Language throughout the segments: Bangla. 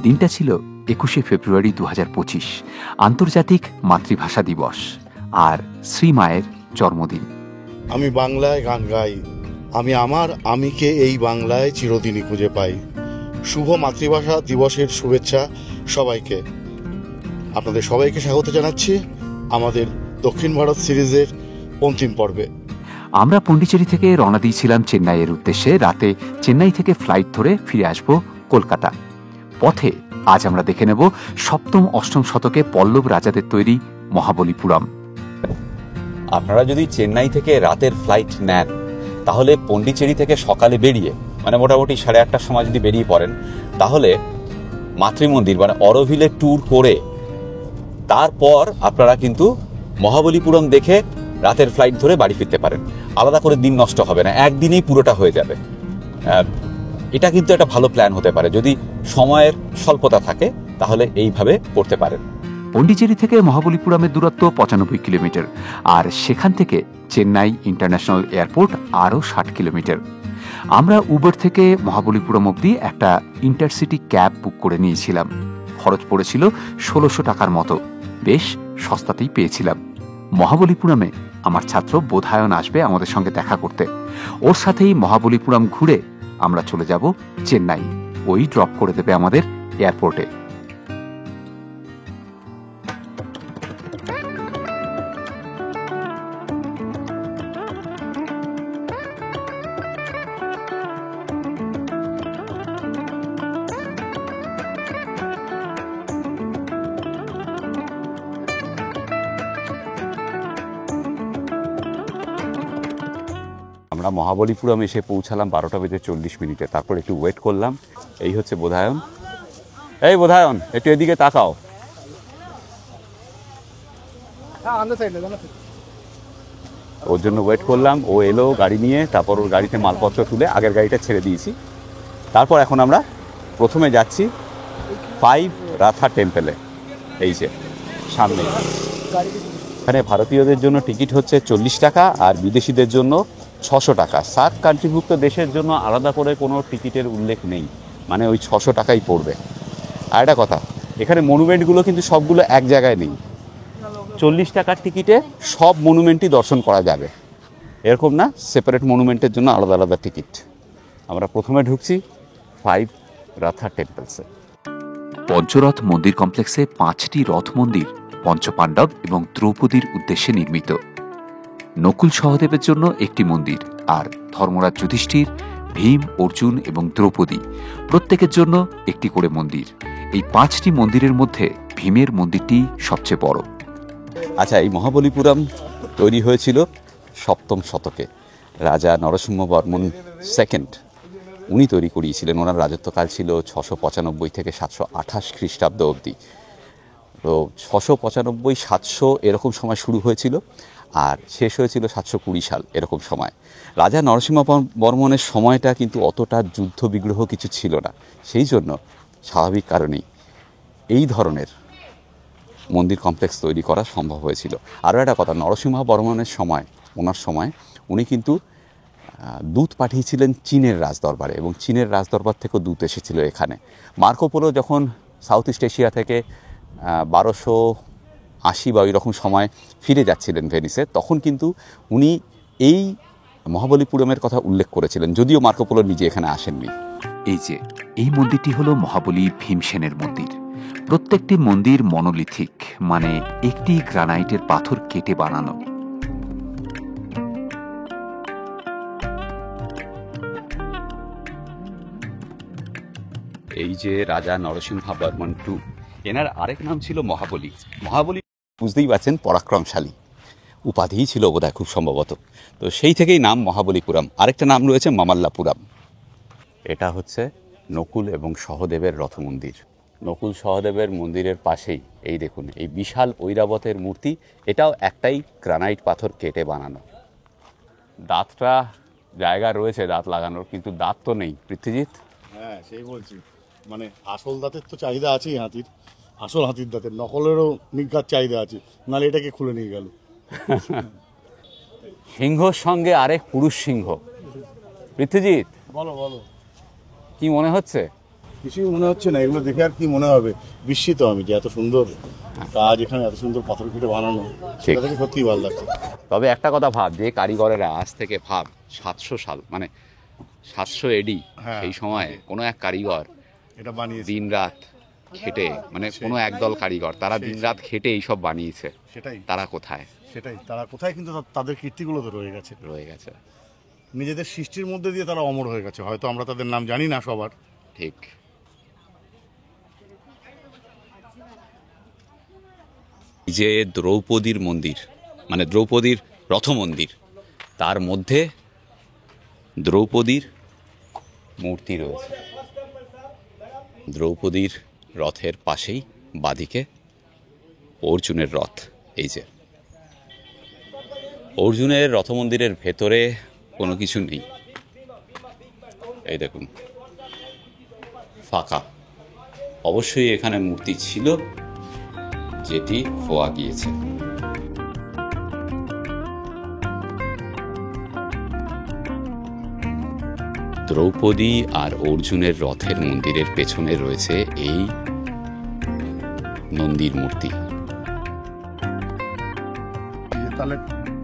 দিনটা ছিল 21শে ফেব্রুয়ারি 2025, আন্তর্জাতিক মাতৃভাষা দিবস আর শ্রীমায়ের জন্মদিন। আমি বাংলায় গান গাই, আমি আমার আমিকে এই বাংলায় চিরদিনই খুঁজে পাই। শুভ মাতৃভাষা দিবসের শুভেচ্ছা সবাইকে। আপনাদের সবাইকে স্বাগত জানাচ্ছি আমাদের দক্ষিণ ভারত সিরিজের অন্তিম পর্বে। আমরা পন্ডিচেরি থেকে রওনা দিয়েছিলাম চেন্নাইয়ের উদ্দেশ্যে। রাতে চেন্নাই থেকে ফ্লাইট ধরে ফিরে আসব কলকাতা। পথে আজ আমরা দেখে নেব সপ্তম অষ্টম শতকে পল্লব রাজাদের তৈরি মহাবলীপুরম। আপনারা যদি চেন্নাই থেকে রাতের ফ্লাইট নেন, তাহলে পন্ডিচেরি থেকে সকালে বেরিয়ে মানে মোটামুটি 8:30টার সময় যদি বেরিয়ে পড়েন, তাহলে মাতৃমন্দির মানে অরোভিলে ট্যুর করে তারপর আপনারা কিন্তু মহাবলীপুরম দেখে রাতের ফ্লাইট ধরে বাড়ি ফিরতে পারেন। আলাদা করে দিন নষ্ট হবে না, একদিনেই পুরোটা হয়ে যাবে। এটা কিন্তু একটা ভালো প্ল্যান হতে পারে। যদি সময়ের স্বল্পতা থাকে তাহলে এইভাবে করতে পারেন। পন্ডিচেরি থেকে মহাবলীপুরমের দূরত্ব 95 কিলোমিটার, আর সেখান থেকে চেন্নাই ইন্টারন্যাশনাল এয়ারপোর্ট আরও 60 কিলোমিটার। আমরা উবার থেকে মহাবলীপুরম অবধি একটা ইন্টারসিটি ক্যাব বুক করে নিয়েছিলাম। খরচ পড়েছিল 1600 টাকার মতো, বেশ সস্তাতেই পেয়েছিলাম। মহাবলীপুরমে আমার ছাত্র বোধায়ন আসবে আমাদের সঙ্গে দেখা করতে। ওর সাথেই মহাবলীপুরম ঘুরে আমরা চলে যাব চেন্নাই। ওই ড্রপ করে দেবে আমাদের এয়ারপোর্টে। আমরা মহাবলীপুরম এসে পৌঁছালাম 12:40। তারপর একটু ওয়েট করলাম। এই হচ্ছে বোধায়ন। এই বোধায়ন, একটু এদিকে তাকাও। ওর জন্য ওয়েট করলাম। ও এলো গাড়ি নিয়ে, তারপর ওর গাড়িতে মালপত্র তুলে আগের গাড়িটা ছেড়ে দিয়েছি। তারপর এখন আমরা প্রথমে যাচ্ছি 5 রাথা টেম্পলে। এই যে সামনে, এখানে ভারতীয়দের জন্য টিকিট হচ্ছে 40 টাকা আর বিদেশিদের জন্য 600 টাকা। সার্ক কান্ট্রিভুক্ত দেশের জন্য আলাদা করে কোনো টিকিটের উল্লেখ নেই, মানে ওই 600 টাকাই পড়বে। আর একটা কথা, এখানে মনুমেন্টগুলো কিন্তু সবগুলো এক জায়গায় নেই। 40 টাকার টিকিটে সব মনুমেন্টই দর্শন করা যাবে, এরকম না, সেপারেট মনুমেন্টের জন্য আলাদা আলাদা টিকিট। আমরা প্রথমে ঢুকছি 5 রাথা টেম্পলসে। পঞ্চরথ মন্দির কমপ্লেক্সে 5টি রথ মন্দির পঞ্চপাণ্ডব এবং দ্রৌপদীর উদ্দেশ্যে নির্মিত। নকুল সহদেবের জন্য একটি মন্দির, আর ধর্মরাজ যুধিষ্ঠির, ভীম, অর্জুন এবং দ্রৌপদী প্রত্যেকের জন্য একটি করে মন্দির। এই 5টি মন্দিরের মধ্যে ভীমের মন্দিরটি সবচেয়ে বড়। আচ্ছা, এই মহাবলীপুরম তৈরি হয়েছিল 7ম শতকে। রাজা নরসিংহবর্মন সেকেন্ড উনি তৈরি করিয়েছিলেন। ওনার রাজত্বকাল ছিল 695 থেকে 728 খ্রিস্টাব্দ অবধি। তো 695, 700 এরকম সময় শুরু হয়েছিল আর শেষ হয়েছিল 720 সাল এরকম সময়। রাজা নরসিংহবর্মনের সময়টা কিন্তু অতটা যুদ্ধ বিগ্রহ কিছু ছিল না, সেই জন্য স্বাভাবিক কারণেই এই ধরনের মন্দির কমপ্লেক্স তৈরি করা সম্ভব হয়েছিল। আরও একটা কথা, নরসিংহবর্মনের সময়, ওনার সময় উনি কিন্তু দূত পাঠিয়েছিলেন চীনের রাজদরবারে, এবং চীনের রাজদরবার থেকেও দূত এসেছিল এখানে। মার্কো পোলো যখন সাউথ ইস্ট এশিয়া থেকে 1280 বা ওই রকম সময় ফিরে যাচ্ছিলেন ভেনিসে, তখন কিন্তু উনি এই মহাবলীপুরমের কথা উল্লেখ করেছিলেন, যদিও মার্কো পোলো নিজে এখানে আসেননি। এই যে এই মন্দিরটি হলো মহাবলী ভীমসেনের মন্দির। প্রত্যেকটি মন্দির মনোলিথিক, মানে একটি গ্রানাইটের পাথর কেটে বানানো। এই যে রাজা নরসিংহবর্মন II, এনার আরেক নাম ছিল মহাবলী। মহাবলী বুঝতেই পারছেন, পরাক্রমশালী উপাধিই ছিল বোধহয় খুব সম্ভবত। তো সেই থেকেই নাম মহাবলীপুরম। আরেকটা নাম রয়েছে মামাল্লাপুরম। এটা হচ্ছে নকুল এবং সহদেবের রথ মন্দির। নকুল সহদেবের মন্দিরের পাশেই এই দেখুন, এই বিশাল ঐরাবতের মূর্তি। এটাও একটাই গ্রানাইট পাথর কেটে বানানো। দাঁতটা জায়গা রয়েছে দাঁত লাগানোর, কিন্তু দাঁত তো নেই পৃথ্বীজিৎ। হ্যাঁ, সেই বলছি, মানে আসল দাঁতের তো চাহিদা আছেই হাতির, আসল হাতির দাঁতের, নকলেরও নিজ্ঞাত চাহিদা আছে, নাহলে এটাকে খুলে নিয়ে গেল। সিংহর সঙ্গে আরেক পুরুষ সিংহ। পৃথ্বীজিৎ, বলো বলো, কি মনে হচ্ছে? কিছুই মনে হচ্ছে না, এগুলো দেখে আর কি মনে হবে, বিস্মিত আমি যে এত সুন্দর কাজ এখানে, এত সুন্দর পাথর কেটে বানানো, সেটা থেকে সত্যিই ভালো লাগছে। তবে একটা কথা ভাব, যে কারিগরেরা আজ থেকে ভাব 700 সাল মানে 700 এডি, হ্যাঁ। সেই সময় কোনো এক কারিগর এটা বানিয়েছে, দিন রাত খেটে, মানে কোনো একদল কারিগর তারা দিন রাত খেটে এইসব বানিয়েছে, সেটাই তারা কোথায় সেটাই তারা কোথায়, কিন্তু তাদের কীর্তিগুলো তো রয়ে গেছে, নিজেদের সৃষ্টির মধ্যে দিয়ে তারা অমর হয়ে গেছে, হয়তো আমরা তাদের নাম জানি না সবার। ঠিক। যে দ্রৌপদীর মন্দির, মানে দ্রৌপদীর রথ মন্দির, তার মধ্যে দ্রৌপদীর মূর্তি রয়েছে। দ্রৌপদীর রথের পাশেই বাদিকে অর্জুনের রথ। এই যে অর্জুনের রথ মন্দিরের ভেতরে কোনো কিছু নেই, এই দেখুন ফাঁকা। অবশ্যই এখানে মূর্তি ছিল, যেটি খোয়া গিয়েছে। দ্রৌপদী আর অর্জুনের রথের মন্দিরের পেছনে রয়েছে এই নন্দীর মূর্তি। তাহলে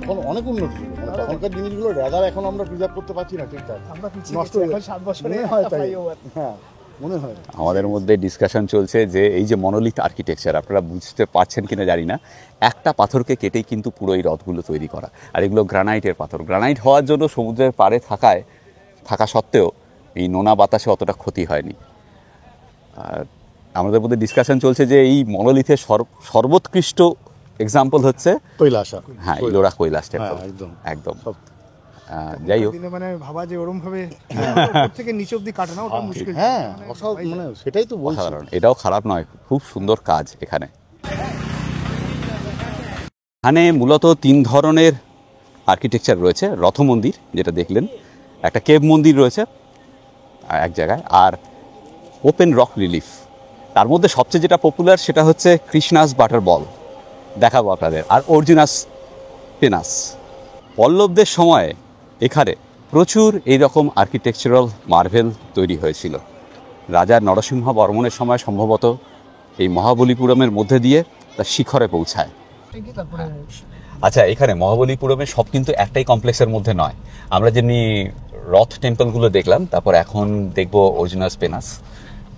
এখন অনেক উন্নতি, তখনকার জিনিসগুলো রেদার এখন আমরা প্রিজার্ভ করতে পারছি না ঠিকঠাক, নষ্ট হয়ে গেছে। 7 বছরে হয় তাই, হ্যাঁ মনে হয়। আমাদের মধ্যে ডিসকাশন চলছে যে এই যে মনোলিথ আর্কিটেকচার, আপনারা বুঝতে পারছেন কিনা জানি না, একটা পাথরকে কেটেই কিন্তু পুরো এই রথগুলো তৈরি করা। আর এগুলো গ্রানাইটের পাথর। গ্রানাইট হওয়ার জন্য সমুদ্রের পাড়ে থাকা সত্ত্বেও এই নোনা বাতাসে অতটা ক্ষতি হয়নি। আর আমাদের মধ্যে ডিসকাশন চলছে যে এই মনোলিথের সর্বোৎকৃষ্ট এক্সাম্পল হচ্ছে কৈলাসা, হ্যাঁ ইলোরা কৈলাস টেম্পল। একদম একদম। যাই হোক, মানে ভাবা যে ওরম ভাবে থেকে নিচে অব্দি কাটানো ওটা মুশকিল। হ্যাঁ মানে সেটাই তো বলছি, অসাধারণ। এটাও খারাপ নয়, খুব সুন্দর কাজ এখানে। এখানে মূলত 3 ধরনের আর্কিটেকচার রয়েছে। রথ মন্দির যেটা দেখলেন, একটা কেভ মন্দির রয়েছে এক জায়গায়, আর ওপেন রক রিলিফ। তার মধ্যে সবচেয়ে যেটা পপুলার সেটা হচ্ছে কৃষ্ণাস বাটার বল, দেখাবো আপনাদের, আর অর্জুনাস পেনাস। পল্লবদের সময়ে এখানে প্রচুর এইরকম আর্কিটেকচারাল মার্ভেল তৈরি হয়েছিল। রাজা নরসিংহ বর্মনের সময় সম্ভবত এই মহাবলীপুরমের মধ্যে দিয়ে তার শিখরে পৌঁছায়। আচ্ছা, এখানে মহাবলীপুরমে সব কিন্তু একটাই কমপ্লেক্সের মধ্যে নয়। আমরা যেমনি রথ টেম্পলগুলো দেখলাম, তারপর এখন দেখবো অর্জুনাস পেনাস,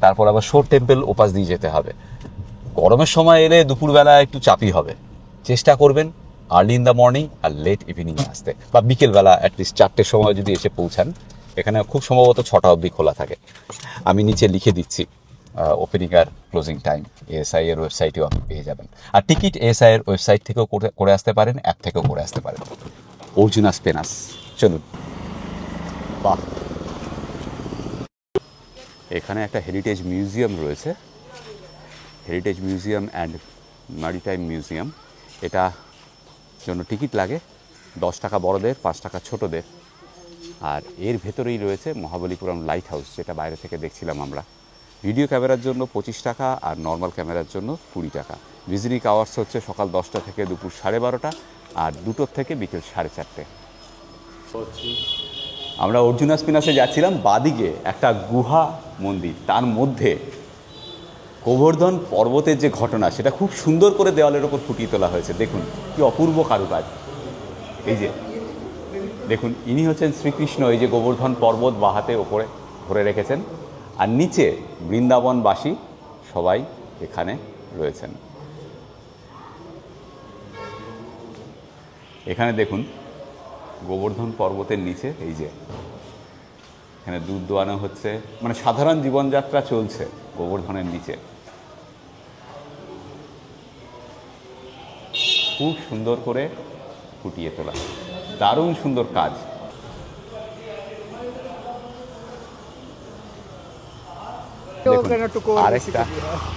তারপর আবার শোর টেম্পল ওপাশ দিয়ে যেতে হবে। গরমের সময় এলে দুপুরবেলা একটু চাপই হবে, চেষ্টা করবেন আর্লি ইন দ্য মর্নিং আর লেট ইভিনিংয়ে আসতে, বা বিকেলবেলা অ্যাটলিস্ট 4টের সময় যদি এসে পৌঁছান। এখানে খুব সম্ভবত 6টা অবধি খোলা থাকে। আমি নিচে লিখে দিচ্ছি ওপেনিং আর ক্লোজিং টাইম, এএসআই এর ওয়েবসাইটেও আপনি পেয়ে যাবেন। আর টিকিট এএসআই এর ওয়েবসাইট থেকেও করে আসতে পারেন, অ্যাপ থেকেও করে আসতে পারেন। অর্জুনাস পেনাস, চলুন। বাহ, এখানে একটা হেরিটেজ মিউজিয়াম রয়েছে, heritage museum and maritime museum. এটা জন্য টিকিট লাগে 10 টাকা বড়দের, 5 টাকা ছোটদের। আর এর ভেতরেই রয়েছে মহাবলীপুরম লাইট হাউস, যেটা বাইরে থেকে দেখছিলাম আমরা। ভিডিও ক্যামেরার জন্য 25 টাকা আর নর্মাল ক্যামেরার জন্য 20 টাকা। ভিজিটিং আওয়ার্স হচ্ছে সকাল 10টা থেকে দুপুর 12:30 আর 2টোর থেকে বিকেল 4:30। আমরা অর্জুনাস পেনাসে যাচ্ছিলাম, বাদিকে একটা গুহা মন্দির, তার মধ্যে গোবর্ধন পর্বতের যে ঘটনা সেটা খুব সুন্দর করে দেওয়ালের ওপর ফুটিয়ে তোলা হয়েছে। দেখুন কি অপূর্ব কারুকাজ। এই যে দেখুন, ইনি হচ্ছেন শ্রীকৃষ্ণ, এই যে গোবর্ধন পর্বত বাহাতে ওপরে ধরে রেখেছেন, আর নিচে বৃন্দাবনবাসী সবাই এখানে রয়েছেন। এখানে দেখুন গোবর্ধন পর্বতের নিচে এই যে এখানে দুধ দোয়ানো হচ্ছে, মানে সাধারণ জীবনযাত্রা চলছে গোবর্ধনের নিচে। খুব সুন্দর করে ফুটিয়ে তোলা, দারুণ সুন্দর কাজ। আরেকটা,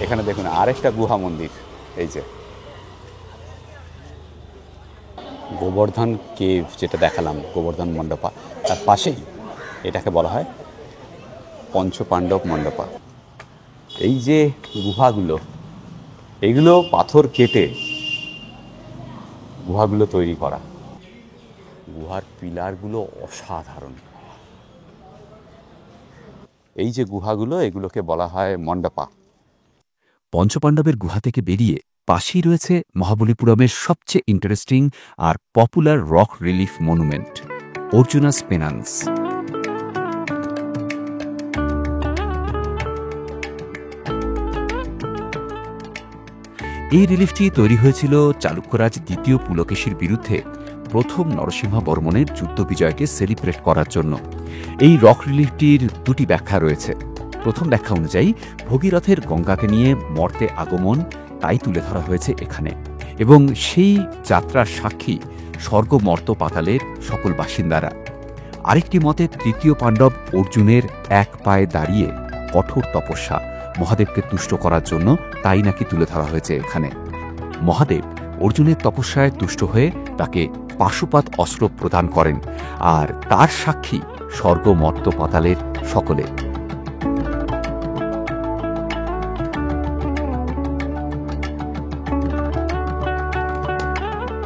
এখানে দেখুন আরেকটা গুহা মন্দির, এই যে গোবর্ধন কেভ যেটা দেখালাম, গোবর্ধন মণ্ডপা, তার পাশেই এটাকে বলা হয় পঞ্চপাণ্ডব মণ্ডপা। এই যে গুহাগুলো, এগুলো পাথর কেটে গুহাগুলো তৈরি করা। গুহার পিলারগুলো অসাধারণ। এই যে গুহাগুলো, এগুলোকে বলা হয় মণ্ডপা। পঞ্চপাণ্ডবের গুহা থেকে বেরিয়ে পাশেই রয়েছে মহাবলীপুরমের সবচেয়ে ইন্টারেস্টিং আর popular rock relief monument Arjuna's penance. এই রিলিফটি তৈরি হয়েছিল চালুক্যরাজ দ্বিতীয় পুলকেশীর বিরুদ্ধে প্রথম নরসিংহ বর্মনের যুদ্ধ বিজয়কে সেলিব্রেট করার জন্য। এই রক রিলিফটির দুটি ব্যাখ্যা রয়েছে। প্রথম ব্যাখ্যা অনুযায়ী ভগীরথের গঙ্গাকে নিয়ে মর্তে আগমন, তাই তুলে ধরা হয়েছে এখানে, এবং সেই যাত্রার সাক্ষী স্বর্গ মর্ত পাতালের সকল বাসিন্দারা। আরেকটি মতে তৃতীয় পাণ্ডব অর্জুনের এক পায়ে দাঁড়িয়ে কঠোর তপস্যা মহাদেবকে তুষ্ট করার জন্য, তাই নাকি তুলে ধরা হয়েছে এখানে। মহাদেব অর্জুনের তপস্যায় তুষ্ট হয়ে তাকে পাশুপাত অস্ত্র প্রদান করেন, আর তার সাক্ষী স্বর্গ মর্ত পাতালের সকলে।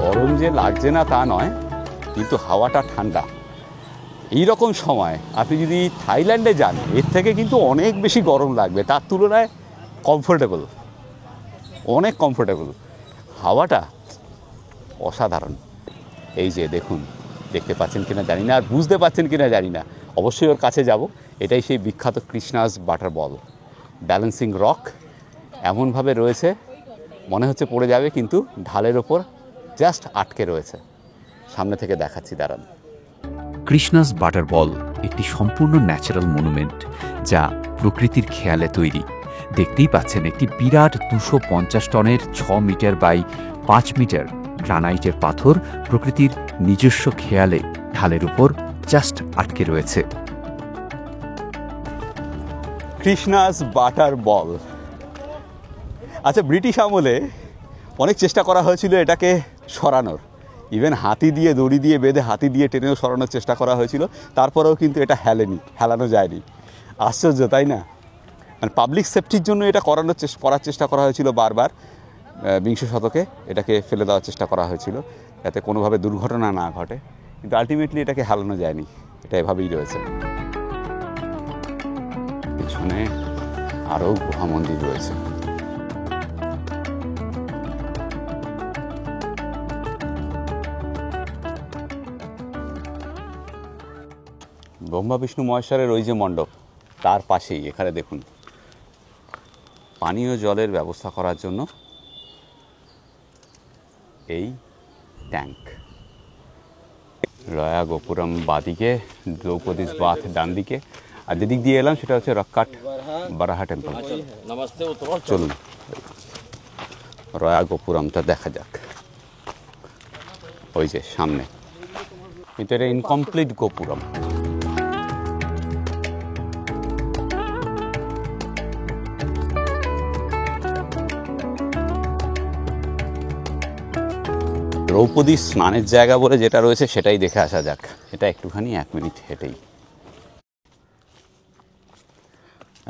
গরম যে লাগছে না তা নয়, কিন্তু হাওয়াটা ঠান্ডা। এই রকম সময় আপনি যদি থাইল্যান্ডে যান, এর থেকে কিন্তু অনেক বেশি গরম লাগবে, তার তুলনায় কমফোর্টেবল, অনেক কমফোর্টেবল। হাওয়াটা অসাধারণ। এই যে দেখুন, দেখতে পাচ্ছেন কিনা জানি না, আর বুঝতে পাচ্ছেন কিনা জানি না, অবশ্যই ওর কাছে যাব। এটাই সেই বিখ্যাত কৃষ্ণাস বাটার বল। ব্যালেন্সিং রক এমনভাবে রয়েছে মনে হচ্ছে পড়ে যাবে, কিন্তু ঢালের ওপর জাস্ট আটকে রয়েছে। সামনে থেকে দেখাচ্ছি, দাঁড়ান। কৃষ্ণাস বাটার বল একটি সম্পূর্ণ ন্যাচারাল মনুমেন্ট, যা প্রকৃতির খেয়ালে তৈরি। দেখতেই পাচ্ছেন একটি বিরাট 250 টনের 6 মিটার বাই 5 মিটার গ্রানাইটের পাথর প্রকৃতির নিজস্ব খেয়ালে ঢালের উপর জাস্ট আটকে রয়েছে। কৃষ্ণাস বাটার বল। আচ্ছা, ব্রিটিশ আমলে অনেক চেষ্টা করা হয়েছিল এটাকে সরানোর, ইভেন হাতি দিয়ে, দড়ি দিয়ে বেঁধে হাতি দিয়ে টেনেও সরানোর চেষ্টা করা হয়েছিল, তারপরেও কিন্তু এটা হেলানো যায়নি। আশ্চর্য, তাই না? মানে পাবলিক সেফটির জন্য এটা করার চেষ্টা করা হয়েছিল বারবার। বিংশ শতকে এটাকে ফেলে দেওয়ার চেষ্টা করা হয়েছিল যাতে কোনোভাবে দুর্ঘটনা না ঘটে, কিন্তু আলটিমেটলি এটাকে হেলানো যায়নি, এটা এভাবেই রয়েছে। পিছনে আরও গুহা মন্দির রয়েছে। ব্রহ্মা বিষ্ণু মহেশ্বরের ওই যে মণ্ডপ, তার পাশেই এখানে দেখুন পানীয় জলের ব্যবস্থা করার জন্য এই ট্যাঙ্ক। রয়া গোপুরম বাদিকে, দ্রৌপদীস বাথ ডান দিকে, আর যেদিক দিয়ে এলাম সেটা হচ্ছে রক্কাট বারাহা টেম্পল। চলুন রয়া গোপুরমটা দেখা যাক। ওই যে সামনে, কিন্তু এটা ইনকমপ্লিট গোপুরম। দ্রৌপদী স্নানের জায়গা বলে যেটা রয়েছে সেটাই দেখে আসা যাক। এটা একটুখানি 1 মিনিট হেঁটেই,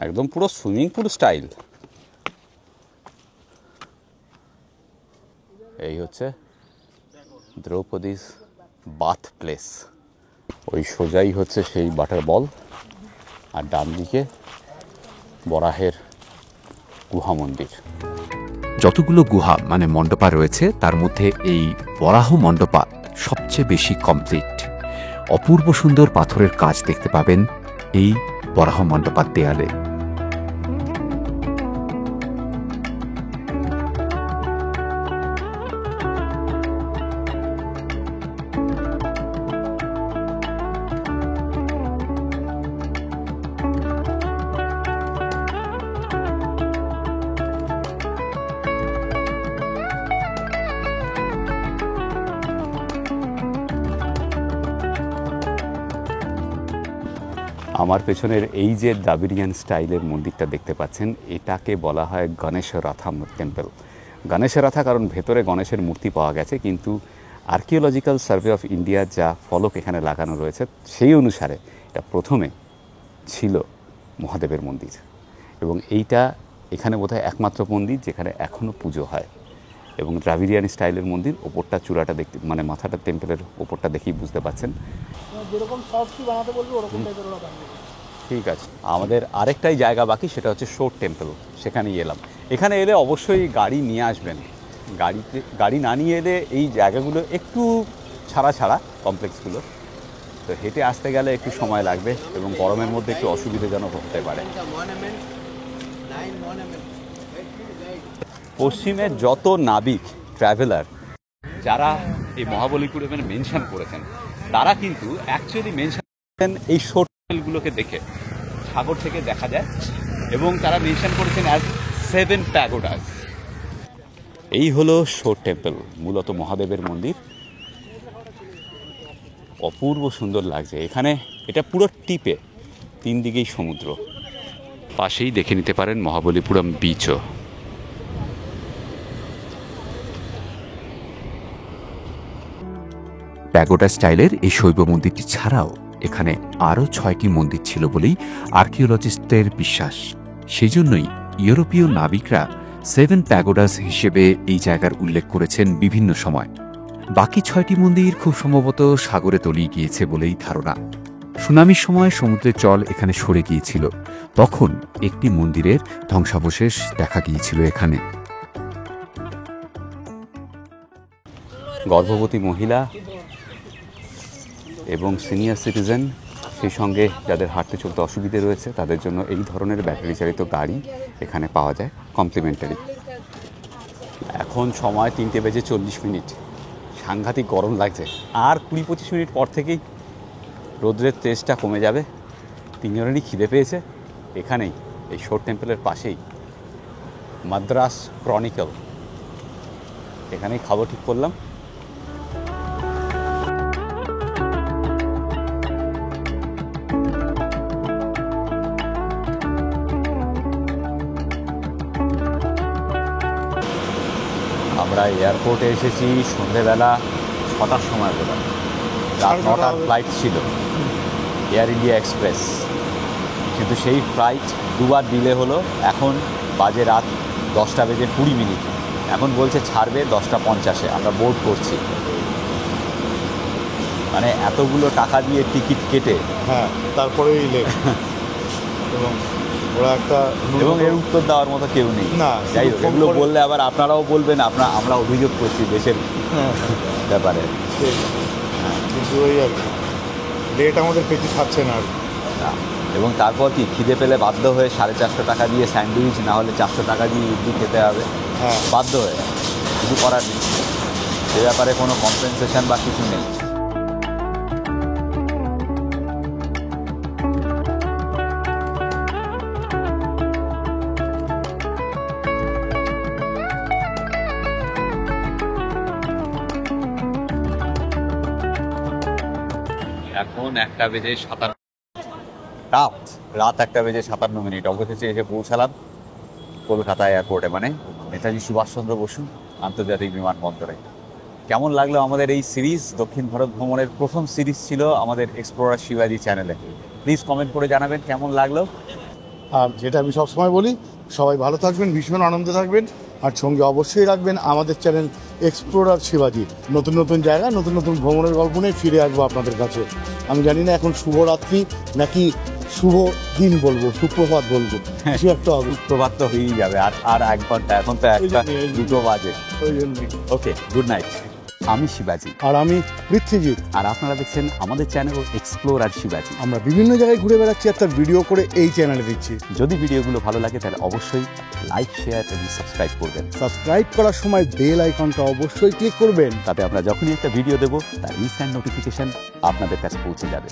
একদম পুরো সুইমিং পুল স্টাইল। এই হচ্ছে দ্রৌপদীস বাথ প্লেস। ওই সোজাই হচ্ছে সেই বাটার বল, আর ডান দিকে বরাহের গুহা মন্দির। যতগুলো গুহা মানে মণ্ডপা রয়েছে, তার মধ্যে এই বরাহ মণ্ডপা সবচেয়ে বেশি কমপ্লিট। অপূর্ব সুন্দর পাথরের কাজ দেখতে পাবেন এই বরাহ মণ্ডপার দেয়ালে। আমার পেছনের এই যে দ্রাবিড়িয়ান স্টাইলের মন্দিরটা দেখতে পাচ্ছেন, এটাকে বলা হয় গণেশ রথা টেম্পল। গণেশ রথা কারণ ভেতরে গণেশের মূর্তি পাওয়া গেছে, কিন্তু আর্কিওলজিক্যাল সার্ভে অফ ইন্ডিয়ার যা ফলক এখানে লাগানো রয়েছে সেই অনুসারে এটা প্রথমে ছিল মহাদেবের মন্দির, এবং এইটা এখানে বোধহয় একমাত্র মন্দির যেখানে এখনও পুজো হয়। এবং দ্রাবিড়িয়ান স্টাইলের মন্দির, ওপরটা চূড়াটা দেখতে, মানে মাথাটা টেম্পলের ওপরটা দেখেই বুঝতে পাচ্ছেন। যেরকম সফট বানাতে বলবো ওরকম টাইপের ওরা বানিয়ে। ঠিক আছে, আমাদের আরেকটাই জায়গা বাকি, সেটা হচ্ছে শোর টেম্পল। সেখানেই এলাম। এখানে এলে অবশ্যই গাড়ি নিয়ে আসবেন। গাড়ি না নিয়ে এলে এই জায়গাগুলো একটু ছাড়া ছাড়া কমপ্লেক্সগুলো, তো হেঁটে আসতে গেলে একটু সময় লাগবে এবং গরমের মধ্যে একটু অসুবিধাজনক হতে পারে। পশ্চিমের যত নাবিক ট্রাভেলার যারা এই মহাবলীপুরমে মেনশন করেছেন, তারা কিন্তু অ্যাকচুয়ালি মেনশন করেছেন এই শোর টেম্পলগুলোকে দেখে, সাগর থেকে দেখা যায়, এবং তারা মেনশন করেছেন অ্যাজ 7 প্যাগোডাস। এই হলো শোর টেম্পল, মূলত মহাদেবের মন্দির। অপূর্ব সুন্দর লাগছে এখানে। এটা পুরো টিপে, 3 দিকেই সমুদ্র। পাশেই দেখে নিতে পারেন মহাবলীপুরম বিচও। প্যাগোডা স্টাইলের এই শৈব মন্দিরটি ছাড়াও এখানে আরও 6টি মন্দির ছিল বলেই আর্কিওলজিস্টদের বিশ্বাস। সেজন্যই ইউরোপীয় নাবিকরা 7 প্যাগোডাস হিসেবে এই জায়গার উল্লেখ করেছেন বিভিন্ন সময়। বাকি 6টি মন্দির খুব সম্ভবত সাগরে তলিয়ে গিয়েছে বলেই ধারণা। সুনামির সময় সমুদ্রের জল এখানে সরে গিয়েছিল, তখন একটি মন্দিরের ধ্বংসাবশেষ দেখা গিয়েছিল এখানে। গর্ভবতী মহিলা এবং সিনিয়র সিটিজেন, সেই সঙ্গে যাদের হাঁটতে চলতে অসুবিধে রয়েছে, তাদের জন্য এই ধরনের ব্যাটারি চালিত গাড়ি এখানে পাওয়া যায় কমপ্লিমেন্টারি। এখন সময় 3:40। সাংঘাতিক গরম লাগছে। আর 20-25 মিনিট পর থেকেই রোদ্রের তেজটা কমে যাবে। 3 জনেরই খিদে পেয়েছে। এখানেই এই শোর টেম্পলের পাশেই মাদ্রাস ক্রনিকল, এখানেই খাবো ঠিক করলাম। আমরা এয়ারপোর্টে এসেছি সন্ধেবেলা 6টার সময় বোধ হয়। রাত 9টার ফ্লাইট ছিল এয়ার ইন্ডিয়া এক্সপ্রেস, কিন্তু সেই ফ্লাইট 2বার ডিলে হলো। এখন বাজে রাত 10:20। এখন বলছে ছাড়বে 10:50। আমরা বোর্ড করছি। মানে এতগুলো টাকা দিয়ে টিকিট কেটে, হ্যাঁ, তারপরেই লেট। এবং ওরা একটা, এবং এর উত্তর দেওয়ার মতো কেউ নেই। না, যাই হোক, এগুলো বললে আবার আপনারাও বলবেন আমরা অভিযোগ করছি দেশের ব্যাপারে। কিন্তু ওই আর লেট আমাদের পেছু ছাড়ছে না। এবং তারপর কি খিদে পেলে বাধ্য হয়ে 450 টাকা দিয়ে স্যান্ডউইচ, না হলে 400 টাকা দিয়ে ইডলি খেতে হবে। হ্যাঁ, বাধ্য হয়ে, কিছু করার নেই। সে ব্যাপারে কোনো কম্পেনসেশন বা কিছু নেই। এখন 1:57। রাত 1:57। অবশেষে এসে পৌঁছালাম কলকাতা এয়ারপোর্টে, মানে নেতাজি সুভাষচন্দ্র বসু আন্তর্জাতিক বিমানবন্দরে। কেমন লাগলো আমাদের এই সিরিজ? দক্ষিণ ভারত ভ্রমণের প্রথম সিরিজ ছিল আমাদের এক্সপ্লোরার শিবাজি চ্যানেলে। প্লিজ কমেন্ট করে জানাবেন কেমন লাগলো। আর যেটা আমি সবসময় বলি, সবাই ভালো থাকবেন, ভীষণ আনন্দে থাকবেন, আর সঙ্গে অবশ্যই রাখবেন আমাদের চ্যানেল এক্সপ্লোরার শিবাজি। নতুন নতুন জায়গা, নতুন নতুন ভ্রমণের গল্প নিয়ে ফিরে আসবো আপনাদের কাছে। আমি জানি না এখন শুভরাত্রি নাকি শুভ দিন বলবো, সুপ্রভাত বলবো, কিছু একটা হবে। প্রভাত তো হয়েই যাবে, আর 1 ঘন্টা, এখন তো 1টা 2 বাজে। ওই জন্যই। ওকে, গুড নাইট। আমি শিবাজি, আর আমি পৃথ্বীজিৎ। আর আপনারা দেখছেন আমাদের চ্যানেল এক্সপ্লোরার শিবাজি। আমরা বিভিন্ন জায়গায় ঘুরে বেড়াচ্ছি আর তার ভিডিও করে এই চ্যানেলে দিচ্ছি। যদি ভিডিওগুলো ভালো লাগে তাহলে অবশ্যই লাইক, শেয়ার এবং সাবস্ক্রাইব করবেন। সাবস্ক্রাইব করার সময় বেল আইকনটা অবশ্যই ক্লিক করবেন, তাতে আমরা যখনই একটা ভিডিও দেবো তার ইনস্ট্যান্ট নোটিফিকেশন আপনাদের কাছে পৌঁছে যাবে।